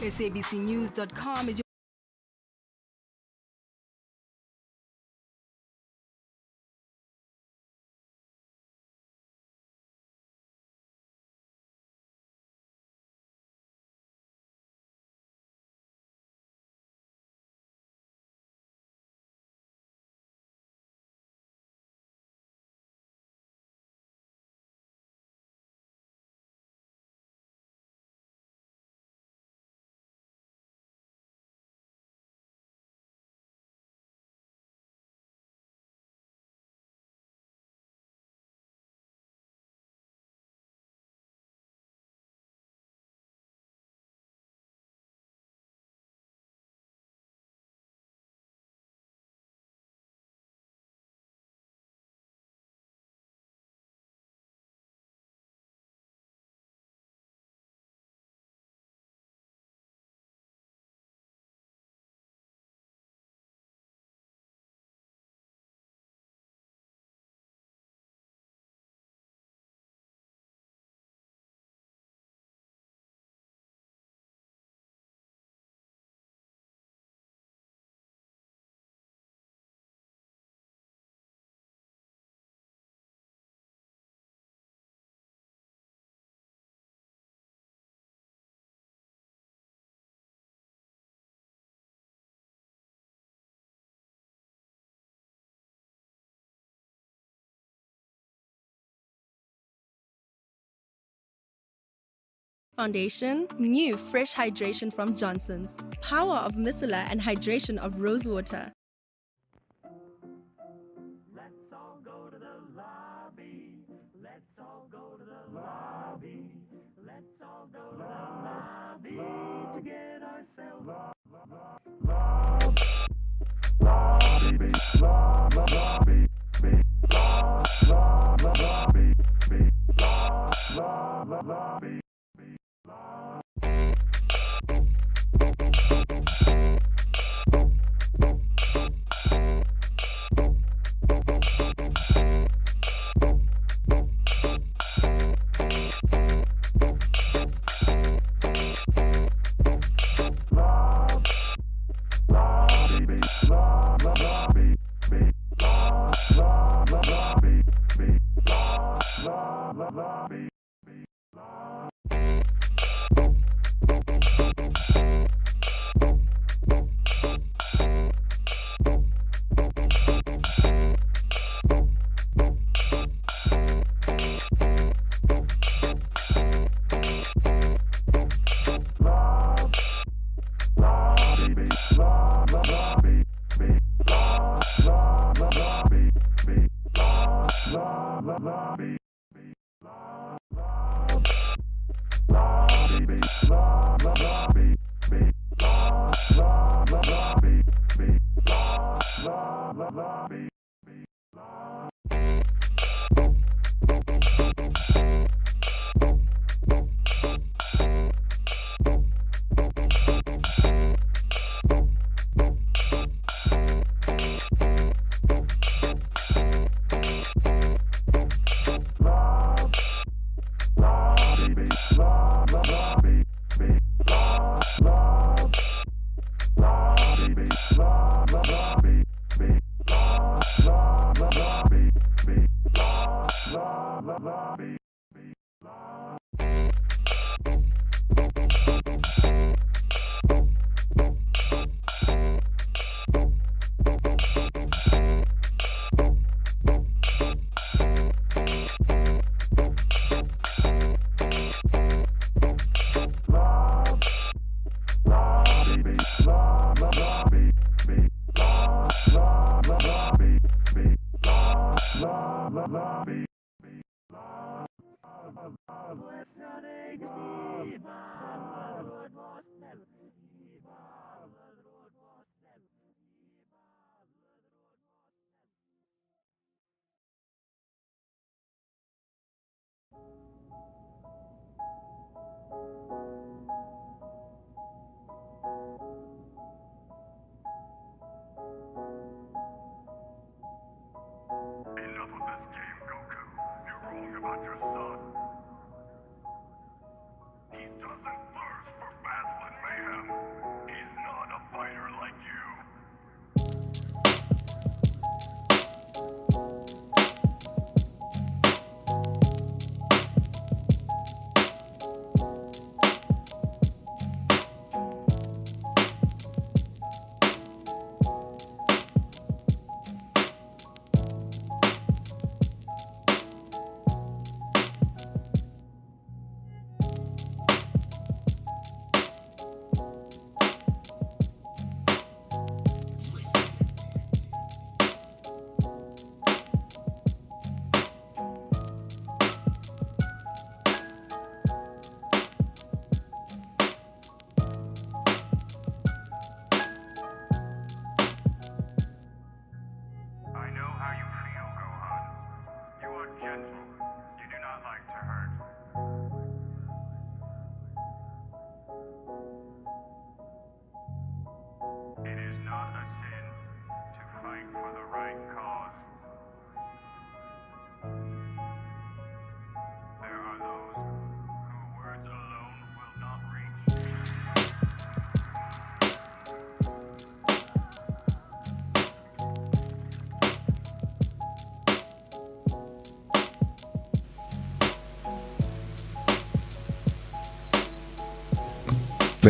SABCnews.com is Foundation, new fresh hydration from Johnson's. Power of micellar and hydration of rose water. Let's all go to the lobby. Let's all go to the lobby. Let's all go to the lobby to get ourselves lobby, lobby.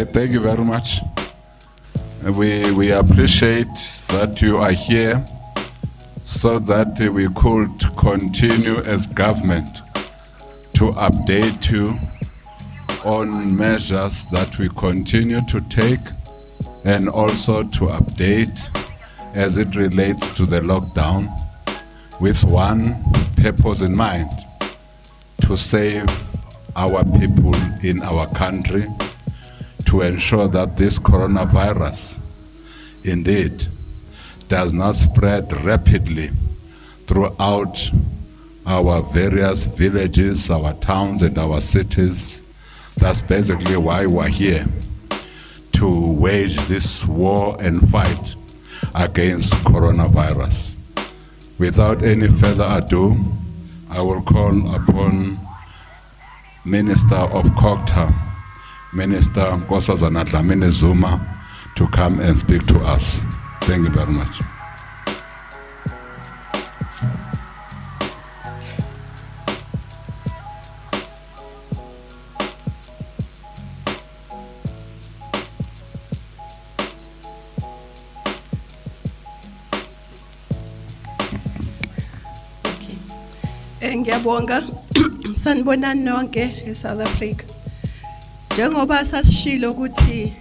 Thank you very much. We appreciate that you are here so that we could continue as government to update you on measures that we continue to take and also to update as it relates to the lockdown with one purpose in mind: to save our people in our country, to ensure that this coronavirus indeed does not spread rapidly throughout our various villages, our towns and our cities. That's basically why we're here, to wage this war and fight against coronavirus. Without any further ado, I will call upon Minister of COGTA, Minister Nkosazana Dlamini Zuma, to come and speak to us. Thank you very much. Ngiyabonga sanibonani nonke eSouth Africa. Njengoba sasishilo ukuthi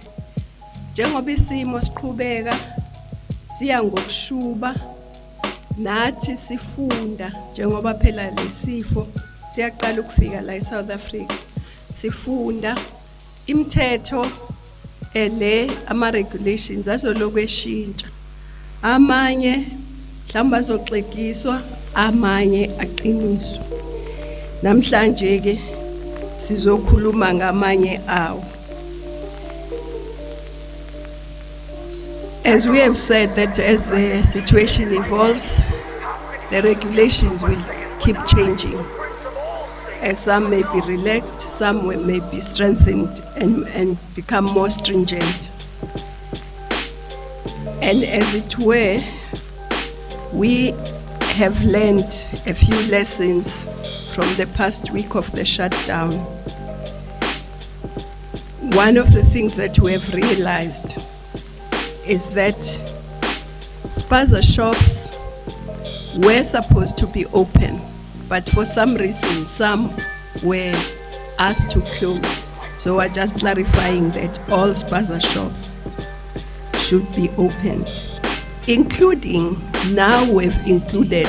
njengoba isimo siqhubeka siya ngokushuba, nathi sifunda njengoba phela lesifo siyaqala ukufika la eSouth Africa. Sifunda imithetho ele ama regulations azoloku eshintsha. Amanye mhlawumbe azoxekiswa, amanye aqiniswa. Namhlanje ke sizokhuluma ngamanye awo. As we have said that as the situation evolves, the regulations will keep changing. As some may be relaxed, some may be strengthened and become more stringent. And as it were, we have learned a few lessons from the past week of the shutdown. One of the things that we have realized is that spaza shops were supposed to be open, but for some reason, some were asked to close. So we're just clarifying that all spaza shops should be opened, including, now we've included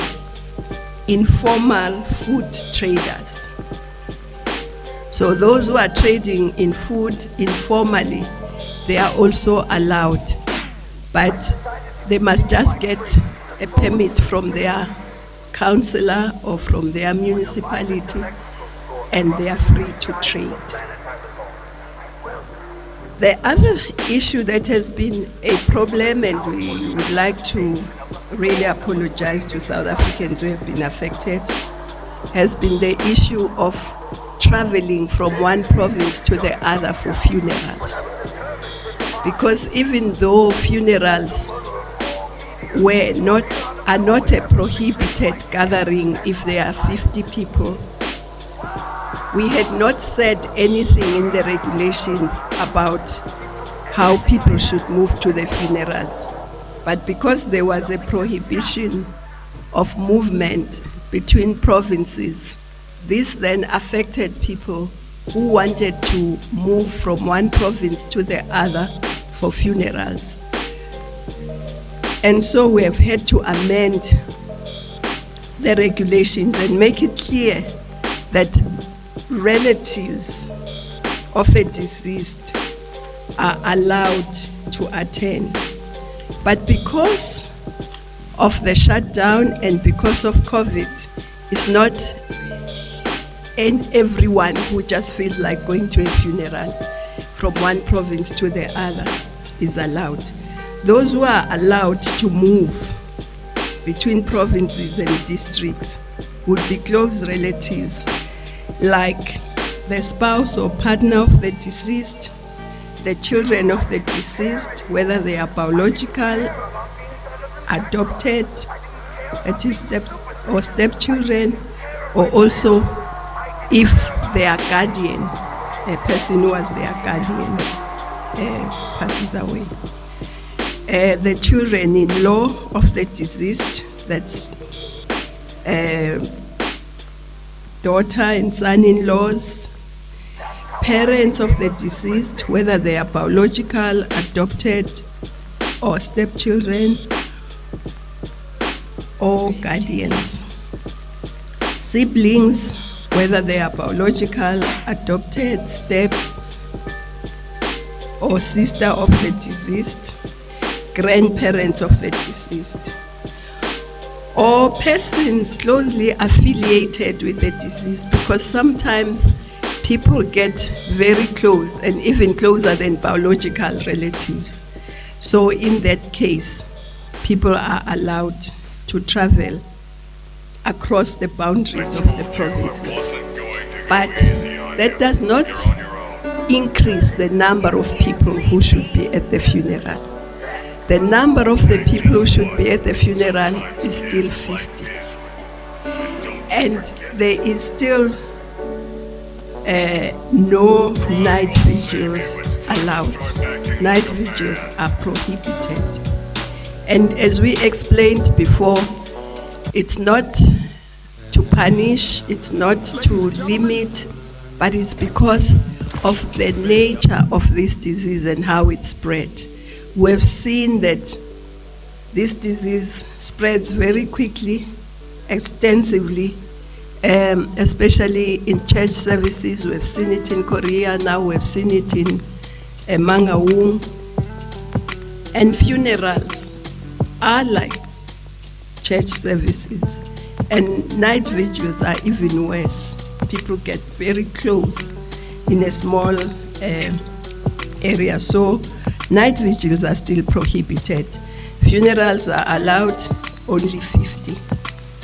informal food traders. So those who are trading in food informally, they are also allowed, but they must just get a permit from their councillor or from their municipality, and they are free to trade. The other issue that has been a problem, and we would like to really apologize to South Africans who have been affected, has been the issue of traveling from one province to the other for funerals. Because even though funerals are not a prohibited gathering if there are 50 people, we had not said anything in the regulations about how people should move to the funerals. But because there was a prohibition of movement between provinces, this then affected people who wanted to move from one province to the other for funerals. And so we have had to amend the regulations and make it clear that relatives of a deceased are allowed to attend. But because of the shutdown and because of COVID, it's not everyone who just feels like going to a funeral from one province to the other is allowed. Those who are allowed to move between provinces and districts would be close relatives, like the spouse or partner of the deceased, the children of the deceased, whether they are biological, adopted, that is or stepchildren, or also if they are guardian, a person who was their guardian. passes away. The children-in-law of the deceased, that's daughter and son-in-laws, parents of the deceased, whether they are biological, adopted, or stepchildren, or guardians. Siblings, whether they are biological, adopted, step, or sister of the deceased, grandparents of the deceased, or persons closely affiliated with the deceased, because sometimes people get very close and even closer than biological relatives. So in that case, people are allowed to travel across the boundaries of the provinces. But that does not increase the number of people who should be at the funeral. The number of the people who should be at the funeral is still 50. And there is still no night vigils allowed. Night vigils are prohibited. And as we explained before, it's not to punish, it's not to limit, but it's because of the nature of this disease and how it spread. We've seen that this disease spreads very quickly, extensively, especially in church services. We've seen it in Korea, now we've seen it in Mangaung. And funerals are like church services. And night vigils are even worse. People get very close in a small area. So night vigils are still prohibited. Funerals are allowed, only 50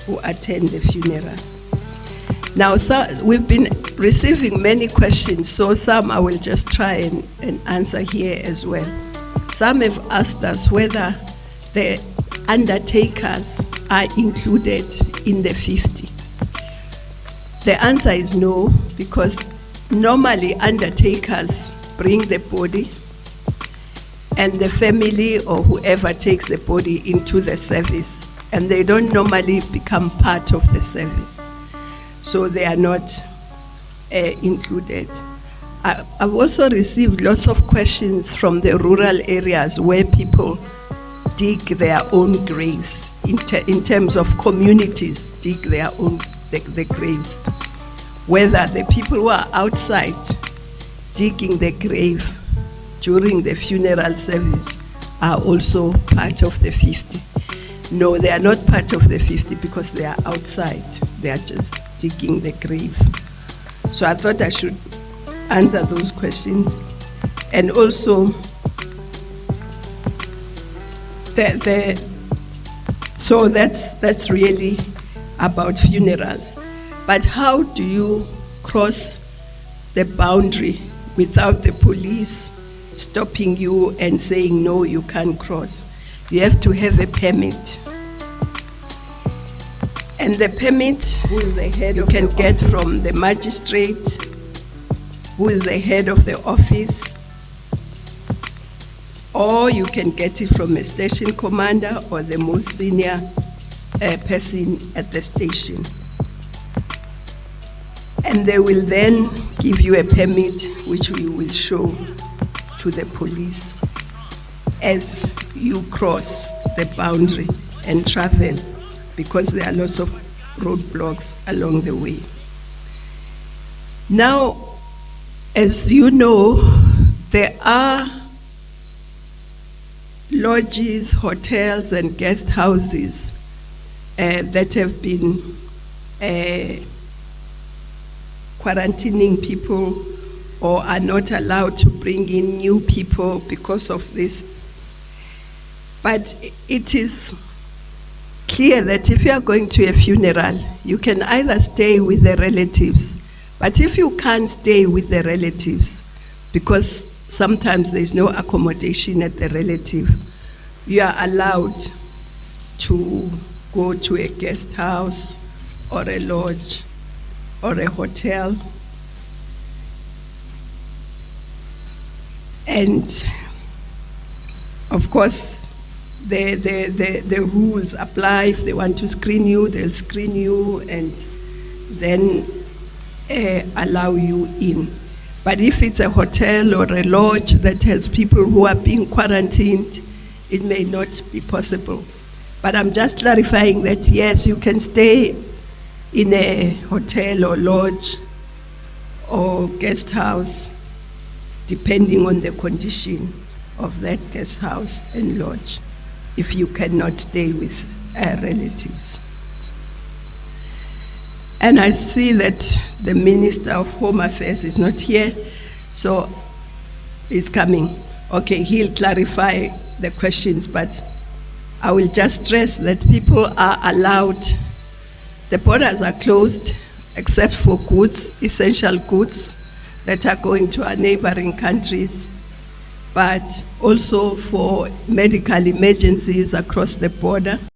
who attend the funeral. Now, so we've been receiving many questions, so some I will just try and answer here as well. Some have asked us whether the undertakers are included in the 50. The answer is no, because normally undertakers bring the body and the family or whoever takes the body into the service, and they don't normally become part of the service. So they are not included. I've also received lots of questions from the rural areas where people dig their own graves, in terms of communities dig their own the graves. Whether the people who are outside digging the grave during the funeral service are also part of the 50. No, they are not part of the 50 because they are outside. They are just digging the grave. So I thought I should answer those questions. And also, so that's really about funerals. But how do you cross the boundary without the police stopping you and saying, no, you can't cross? You have to have a permit. And the permit, who is the head you can get from the magistrate, who is the head of the office, or you can get it from a station commander or the most senior person at the station. And they will then give you a permit which you will show to the police as you cross the boundary and travel, because there are lots of roadblocks along the way. Now, as you know, there are lodges, hotels, and guest houses that have been quarantining people or are not allowed to bring in new people because of this. But it is clear that if you are going to a funeral, you can either stay with the relatives, but if you can't stay with the relatives, because sometimes there's no accommodation at the relative, you are allowed to go to a guest house or a lodge or a hotel. And of course, the rules apply. If they want to screen you, they'll screen you and then allow you in. But if it's a hotel or a lodge that has people who are being quarantined, it may not be possible. But I'm just clarifying that yes, you can stay in a hotel or lodge or guest house, depending on the condition of that guest house and lodge, if you cannot stay with relatives. And I see that the Minister of Home Affairs is not here, so he's coming. Okay, he'll clarify the questions, but I will just stress that people are allowed. The borders are closed except for goods, essential goods that are going to our neighboring countries, but also for medical emergencies across the border.